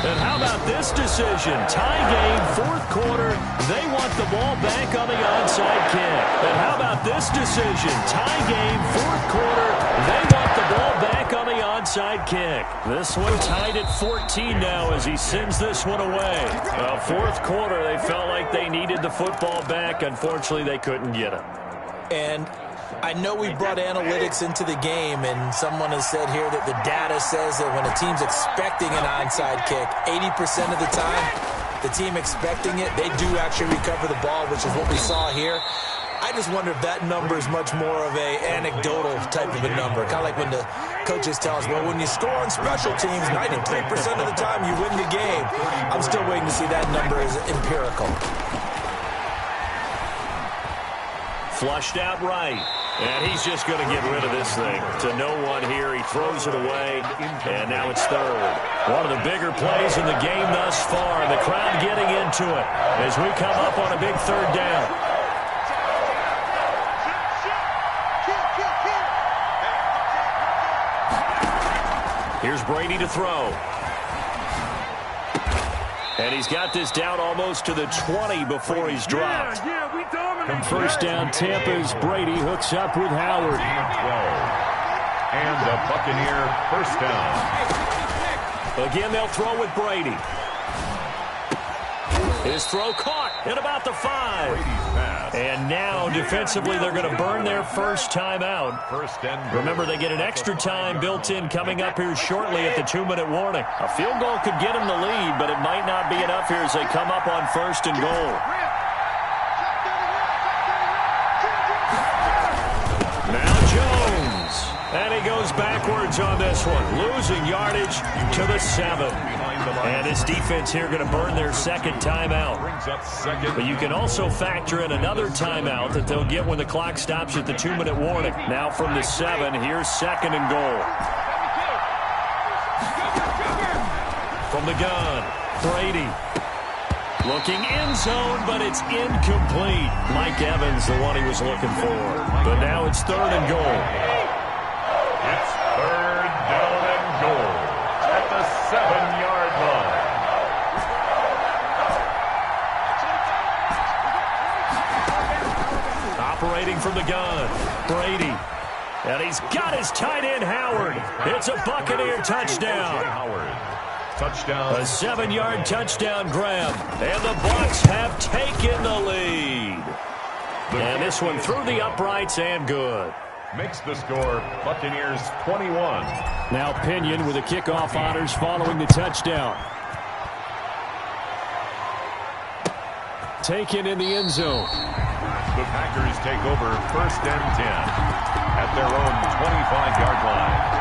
And how about this decision? Tie game, fourth quarter. They want the ball back on the onside kick. And how about this decision? Tie game, fourth quarter. They want the ball back on the onside kick. This one tied at 14 now as he sends this one away. Well, fourth quarter, they felt like they needed the football back. Unfortunately, they couldn't get it. And I know we brought analytics into the game, and someone has said here that the data says that when a team's expecting an onside kick, 80% of the time, the team expecting it, they do actually recover the ball, which is what we saw here. I just wonder if that number is much more of a anecdotal type of a number. Kind of like when the coaches tell us, well, when you score on special teams, 93% of the time you win the game. I'm still waiting to see that number as empirical. Flushed out right. And he's just going to get rid of this thing. To no one here. He throws it away. And now it's third. One of the bigger plays in the game thus far. The crowd getting into it as we come up on a big third down. Here's Brady to throw. And he's got this down almost to the 20 before he's dropped. From first down, Tampa's Brady hooks up with Howard. And the Buccaneer first down. Again, they'll throw with Brady. His throw caught at about the 5. And now, defensively, they're going to burn their first time out. Remember, they get an extra time built in coming up here shortly at the 2-minute warning. A field goal could get them the lead, but it might not be enough here as they come up on first and goal. Now Jones. And he goes backwards on this one, losing yardage to the 7. And his defense here going to burn their second timeout. But you can also factor in another timeout that they'll get when the clock stops at the 2-minute warning. Now from the 7, here's second and goal. From the gun, Brady. Looking end zone, but it's incomplete. Mike Evans, the one he was looking for. But now it's third and goal. It's third down and goal at the 7-yard line. Operating from the gun, Brady. And he's got his tight end, Howard. It's a Buccaneer touchdown. Touchdown. A 7-yard touchdown grab. And the Bucs have taken the lead. And this one through the uprights and good. Makes the score Buccaneers 21. Now Pinion with the kickoff honors following the touchdown. Taken in the end zone. The Packers take over first and 10 at their own 25-yard line.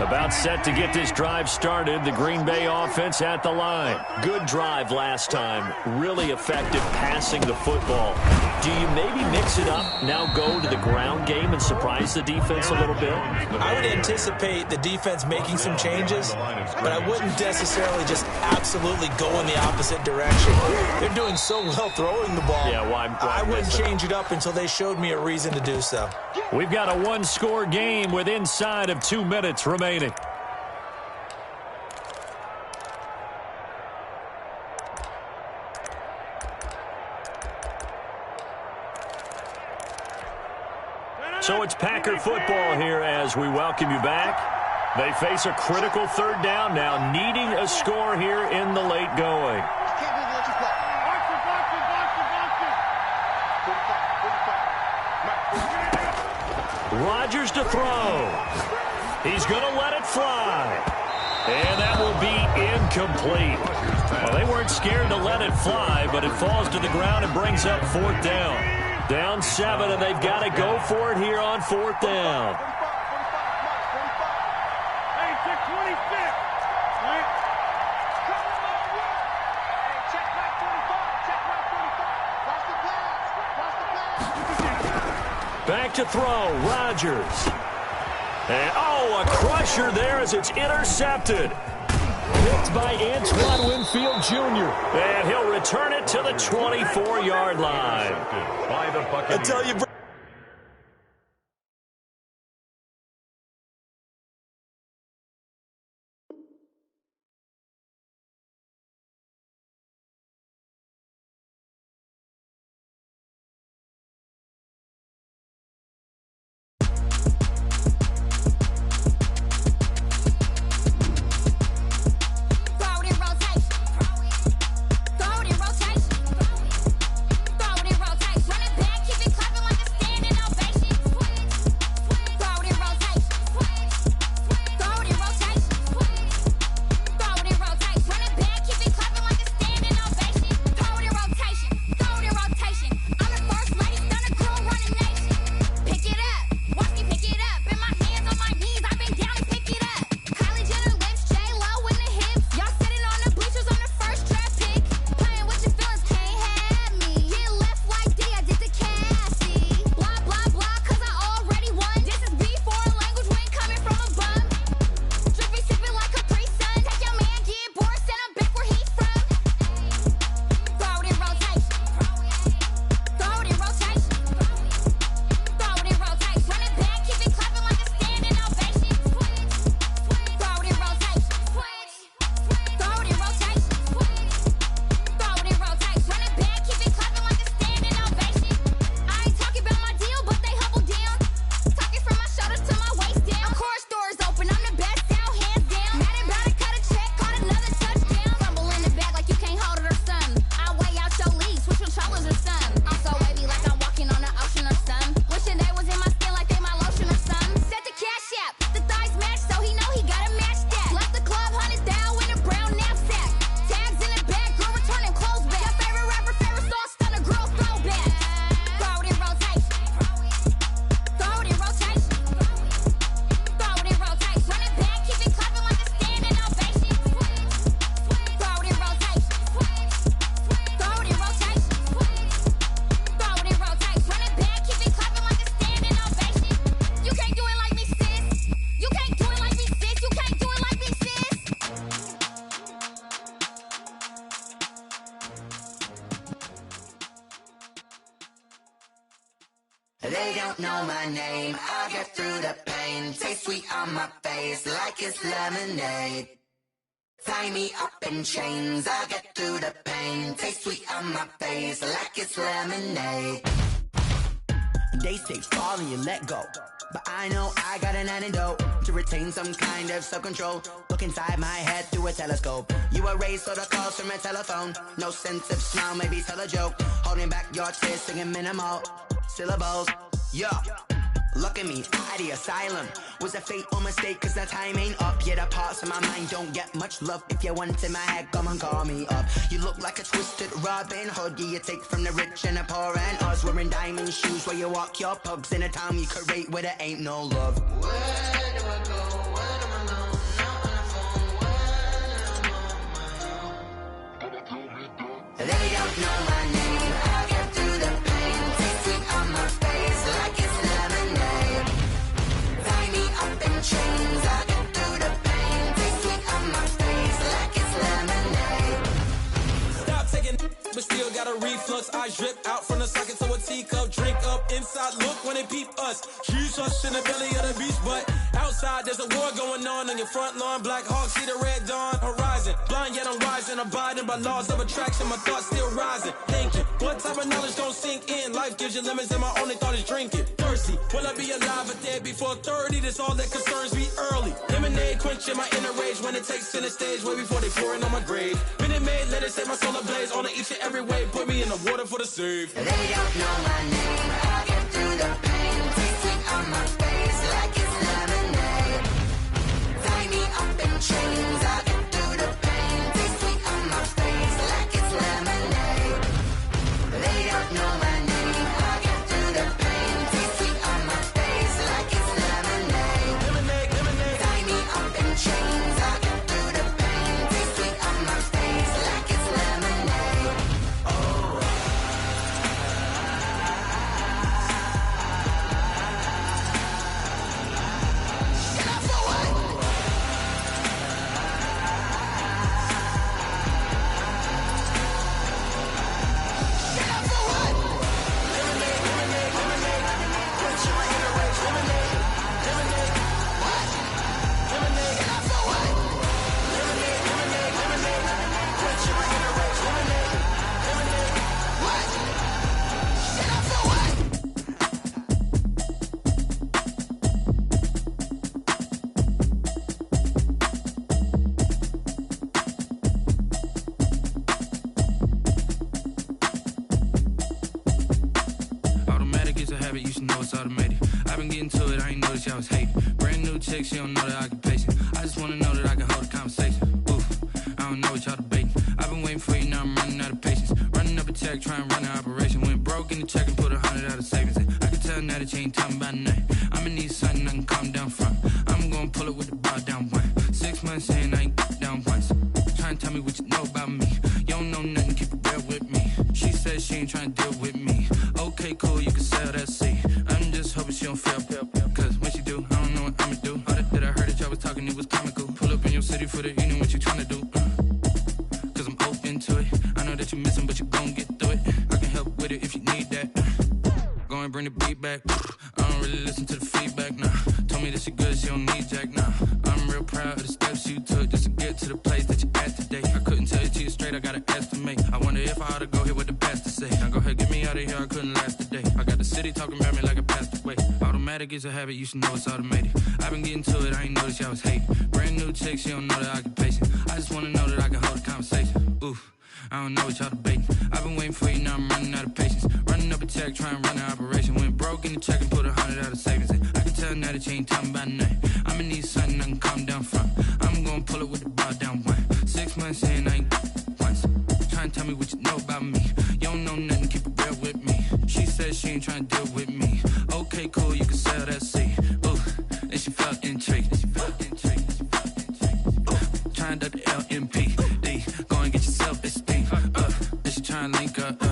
About set to get this drive started. The Green Bay offense at the line. Good drive last time. Really effective passing the football. Do you maybe mix it up, now go to the ground game and surprise the defense a little bit? I would anticipate the defense making some changes, but I wouldn't necessarily just absolutely go in the opposite direction. They're doing so well throwing the ball. Yeah, I wouldn't change it up until they showed me a reason to do so. We've got a one-score game with inside of 2 minutes remaining. So it's Packer football here as we welcome you back. They face a critical third down now, needing a score here in the late going. Rodgers to throw. He's going to let it fly. And that will be incomplete. Well, they weren't scared to let it fly, but it falls to the ground and brings up fourth down. Down 7, and they've got to go for it here on fourth down. Back to throw, Rodgers. And, oh, a crusher there as it's intercepted. Picked by Antoine Winfield Jr. And he'll return it to the 24-yard line. By the Buccaneers. I tell you, They don't know my name, I'll get through the pain. Taste sweet on my face like it's lemonade. Tie me up in chains, I'll get through the pain. Taste sweet on my face like it's lemonade. They say fall and you let go, but I know I got an antidote to retain some kind of self-control. Look inside my head through a telescope. You erase all the calls from a telephone. No sense of smile, maybe tell a joke. Holding back your tears, singing minimal syllables. Yeah, look at me, out the asylum. Was a fate or mistake, cause the time ain't up. Yeah, the parts of my mind don't get much love. If you want in my head, come and call me up. You look like a twisted Robin Hood. Yeah, you take from the rich and the poor and us. Wearing diamond shoes where you walk your pugs in a town you create where there ain't no love. Where do I go? Where am I alone? Not on the phone when I'm on my own. They don't know my name, I'll get through the pain. Taste sweet on my face like it's lemonade. Tie me up in chains, I'll get through the pain. Taste sweet on my face like it's lemonade. Stop taking, but still got a reflux. I drip out from the socket to a teacup. Drink up inside, look when they peep us. Huge us in the belly of the beach, but outside there's a war going on your front lawn. Black Hawk, see the red dawn horizon. Blind yet I'm rising, abiding by laws of attraction. My thoughts still rising. Thinking, what type of knowledge don't sink in? Life gives you lemons and my only thought is drinking. Thirsty, will I be alive or dead before 30? That's all that concerns me early. Lemonade quenching my inner rage when it takes center stage way before they pour it on my grave. Minute Maid, let it set my soul ablaze. On each and every way, put me in the water for the save. They don't know my name, I'll get through the pain. Taste sweet on my face like it's lemonade. Tie me up in chains, I'll get through the pain. Taste sweet on my face like it's lemonade. They don't know my name, I'll get through the pain. Taste sweet on my face like it's lemonade. Lemonade, lemonade. Tie me up in chains, I'll get through the pain. Taste sweet on my face like it's lemonade. Oh. was hating. Brand new chick, she don't know the occupation. I just wanna know that I can hold a conversation. Oof, I don't know what y'all debating. I've been waiting for you, now I'm running out of patience. Running up a check, trying to run an operation. Went broke in the check and put 100 out of savings in. I can tell now that you ain't talking about nothing. I'ma need something I can calm down from. I'm gonna pull it with the bar down one. 6 months in, I ain't down once. Trying to tell me what you know about me. You don't know nothing, keep it real with me. She said she ain't trying to deal with me. Okay, cool, you can sell that seat. I'm just hoping she don't fail. Cause when she do, I don't know what I'ma do. All that I heard that y'all was talking, it was comical. Pull up in your city for the evening, what you trying to do? Cause I'm open to it. I know that you're missing, but you gon' get through it. I can help with it if you need that. Go and bring the beat back. I don't really listen to the feedback, nah. Told me that she good, she don't need jack, nah. I'm real proud of the steps you took just to get to the place that you at today. I couldn't tell you to you straight, I gotta estimate. I wonder if I ought to go here with the pastor say. Now go ahead, get me out of here, I couldn't last a day. I got the city talking about me like a passed away. Automatic is a habit, you should know it's automated. I've been getting to it, I ain't noticed y'all was hating. Brand new chick, she don't know the occupation. I just wanna know that I can hold a conversation. Oof, I don't know what y'all debating. I've been waiting for you, now I'm running out of patience. Running up a check, trying to run an operation. Went broke in the check and put 100 out of savings in. I can tell now that you ain't talking about nothing. I'ma need something I can calm down from. I'm gonna pull it with the bar down one. 6 months in, I ain't once. Trying to tell me what you know about me. You don't know nothing, keep it real with me. She said she ain't trying to deal with me. Okay, cool, you can sell that seat. Ooh, and she felt intrigued. Trying to the LMPD. Go and get your self-esteem. And she trying to link up.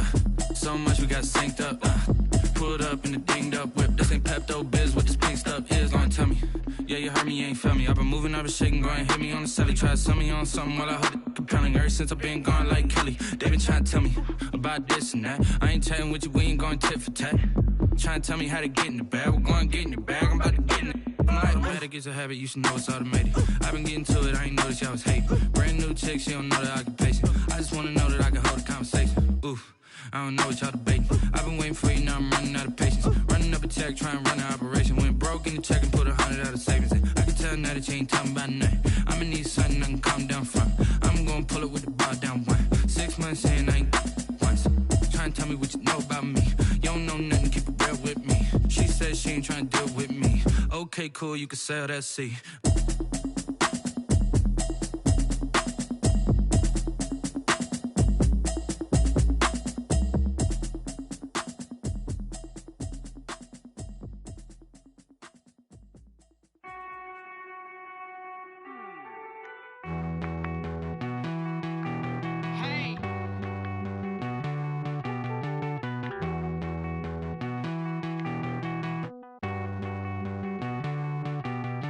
So much we got synced up. Pulled up in the dinged up whip. This ain't Pepto-Biz, what this pink stuff is. Gonna tell me. Yeah, you heard me, you ain't felt me. I've been moving, I've been shaking, go and hit me on the celly. Try to sell me on something while I hold it compelling. Ever since I've been gone like Kelly, they been trying to tell me about this and that. I ain't chatting with you, we ain't going tit for tat. Trying to tell me how to get in the bag. We're going to get in the bag, I'm about to get in it. I'm like, automatic is a habit, you should know it's automated. I've been getting to it, I ain't noticed y'all was hating. Brand new chick, she don't know the occupation. I just wanna know that I can hold a conversation. Oof, I don't know what y'all debating. I've been waiting for you, now I'm running out of patience. Running up a check, trying to run an operation. Went broke in the check and put 100 out of savings in. I can tell now that you ain't talking about nothing. I'ma need something I can calm down from. I'm gonna pull it with the bar down one. 6 months in, I ain't once. Trying to tell me what you know about me. You don't know nothing, keep it real with me. She said she ain't trying to deal with me. Okay, cool, you can sell that seat.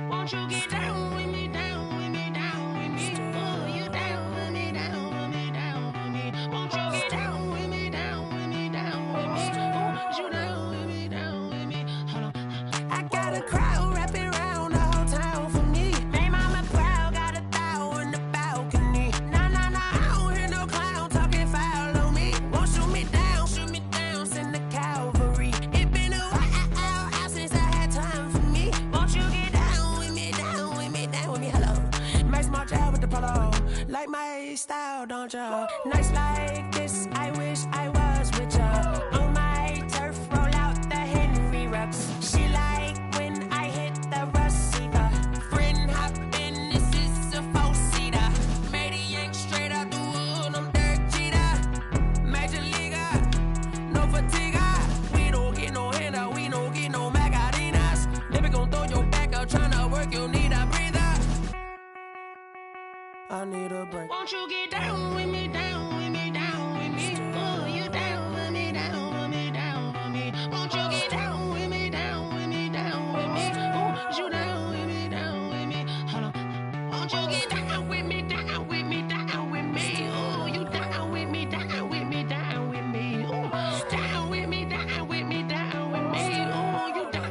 Won't you get down with me, down with me, down with me? Oh, you down with me, down with me, down with me. Won't you get down with me, down with me, down with me? Oh, you down with me, down with me? Hold on. I got a crowd wrapping around the whole town for me. Hey, mama proud, got a thou in the balcony. Nah, I don't hear no clown talking foul on me. Won't shoot me down, send the cavalry. It been a while since I had time for me. Won't you get down with me, down with me, down with me? Hello. Max March out with the polo. Like my style, don't ya? Nights like this, I wish I was with ya. On my turf, roll out the Henry Rux. She like when I hit the receiver. Friend hop in, this is a four-seater. Made a yank straight out the wood, I'm Derek Jeter. Major leaguer, no fatigue. We don't get no handout, we don't get no Macarinas. Never gon' throw your back out, tryna work, you need a breather. I need a break. Won't you get down with me, down with me, down with me? Oh, you down with me, down with me, down with me? Won't you get down with me, down with me, down with me? Oh, you down with me, down with me? Hold on. Won't you get down with me, down with me, down with me? Oh, you down with me, down with me, down with me? Oh, down with me, down with me, down with me? Oh, you down.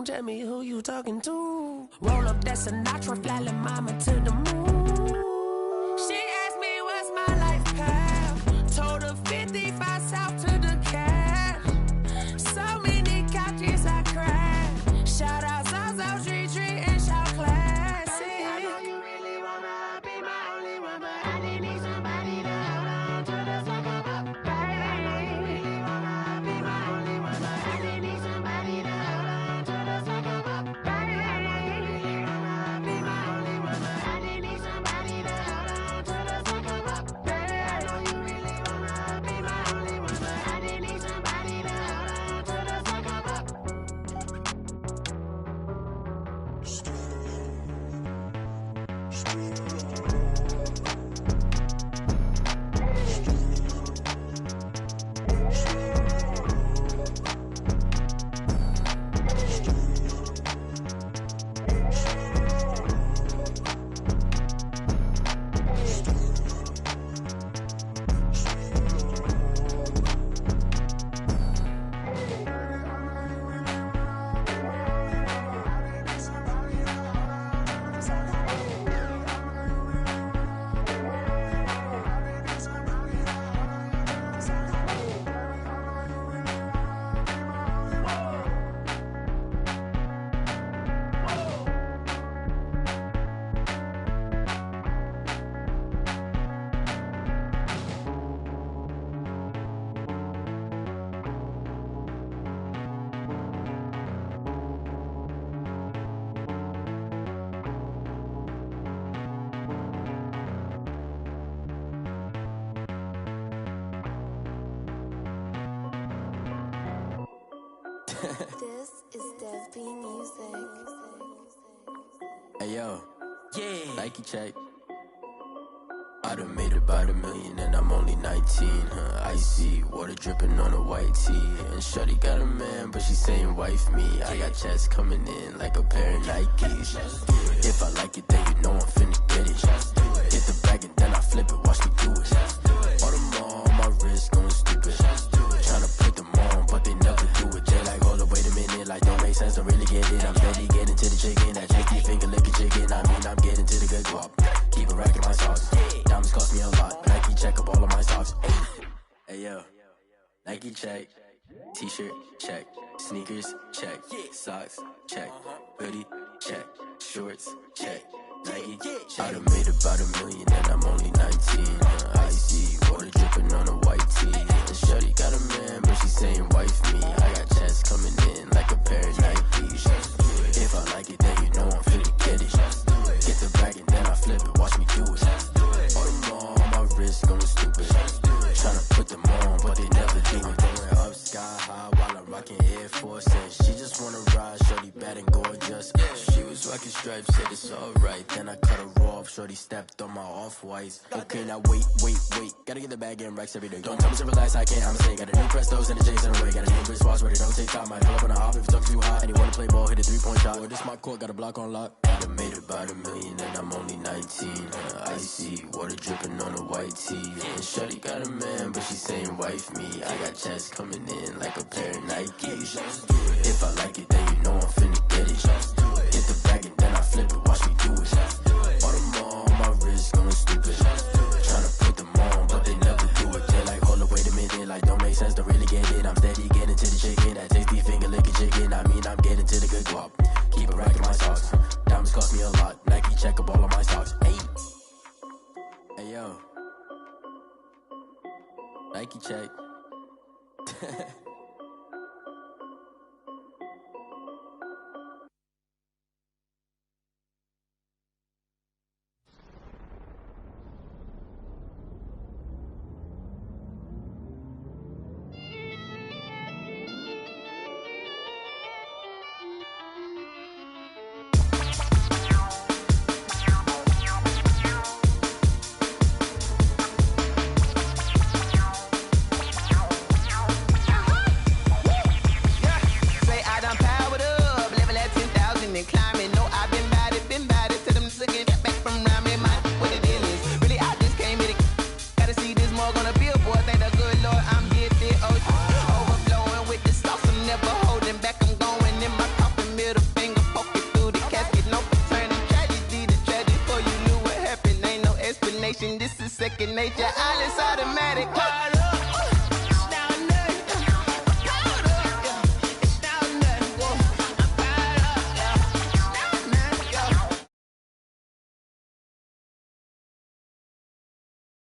Tell me who you talking to. Roll up that Sinatra, fly la mama to the moon. She asked me what's my life path. Told her 55 south to the cash. So many couches I crashed. Shout out South Street and shout classic. I know you really wanna be my only one, but I didn't need somebody to hold on to the sucker up. Baby, I know you really wanna be my only one, but This is Dev B Music. Hey yo, yeah. Nike check. I done made about $1 million and I'm only 19. Icy water dripping on a white tee. And shawty got a man, but she saying wife me. I got checks coming in like a pair of Nikes. If I like it, then you know I'm finna get it. Hit the bag and then I flip it, watch me do it. All them on my wrist going stupid. Tryna put them on, but they never do it. They like, hold up, wait a minute, like don't make sense, don't really get it. I'm steady getting to the chicken, that janky finger licking chicken. I mean, I'm getting to the good guap. Keep a rack in my socks. Diamonds cost me a lot. Nike check up all of my socks. Hey yo, Nike check. T-shirt check. Sneakers check. Socks check. Hoodie check. Shorts check. Nike check. I done made about $1 million and I'm only 19. Icy water dripping on a white tee. And shorty got a man, but she saying wife me. I got checks coming in like a pair of Nikes. If I like it, then you know I'm finna get it. Get the bag and then I flip it, watch me do it. All them on my wrist going stupid. Tryna put them on, but they never do it. Going up sky high while I'm rocking Air Force. And she just wanna ride, shorty bad and gorgeous. She was rocking stripes, said it's alright. Then I cut her off, shorty stepped on my off-whites. Okay, now wait. Gotta get the bag and racks every day. Don't tell me to relax, I can't, I'm saying. Got a new Prestos and a J's in the way. Got a new wristwatch where they don't take time. Might pull up on a hop if it's up too hot. And you wanna play ball, hit a 3-point shot. Well, this my court, got a block on lock. I done made about $1 million and I'm only 19. Icy water dripping on a white tee. And shawty got a man, but she saying wife me. I got checks coming in like a pair of Nikes. If I like it, then you know I'm finna get it. Hit the bag and then I flip it, watch me do it. All them on my wrist going stupid. Tryna put them on, but they never do it. They like, hold up, wait a minute, like don't make sense, don't really get it. I'm steady getting to the chicken, that tasty finger licking chicken. I mean, I'm getting to the good guap. Keep a rack in my socks. Diamonds cost me a lot. Nike check up all of my socks. Hey yo, Nike check. This is second nature. All is automatic.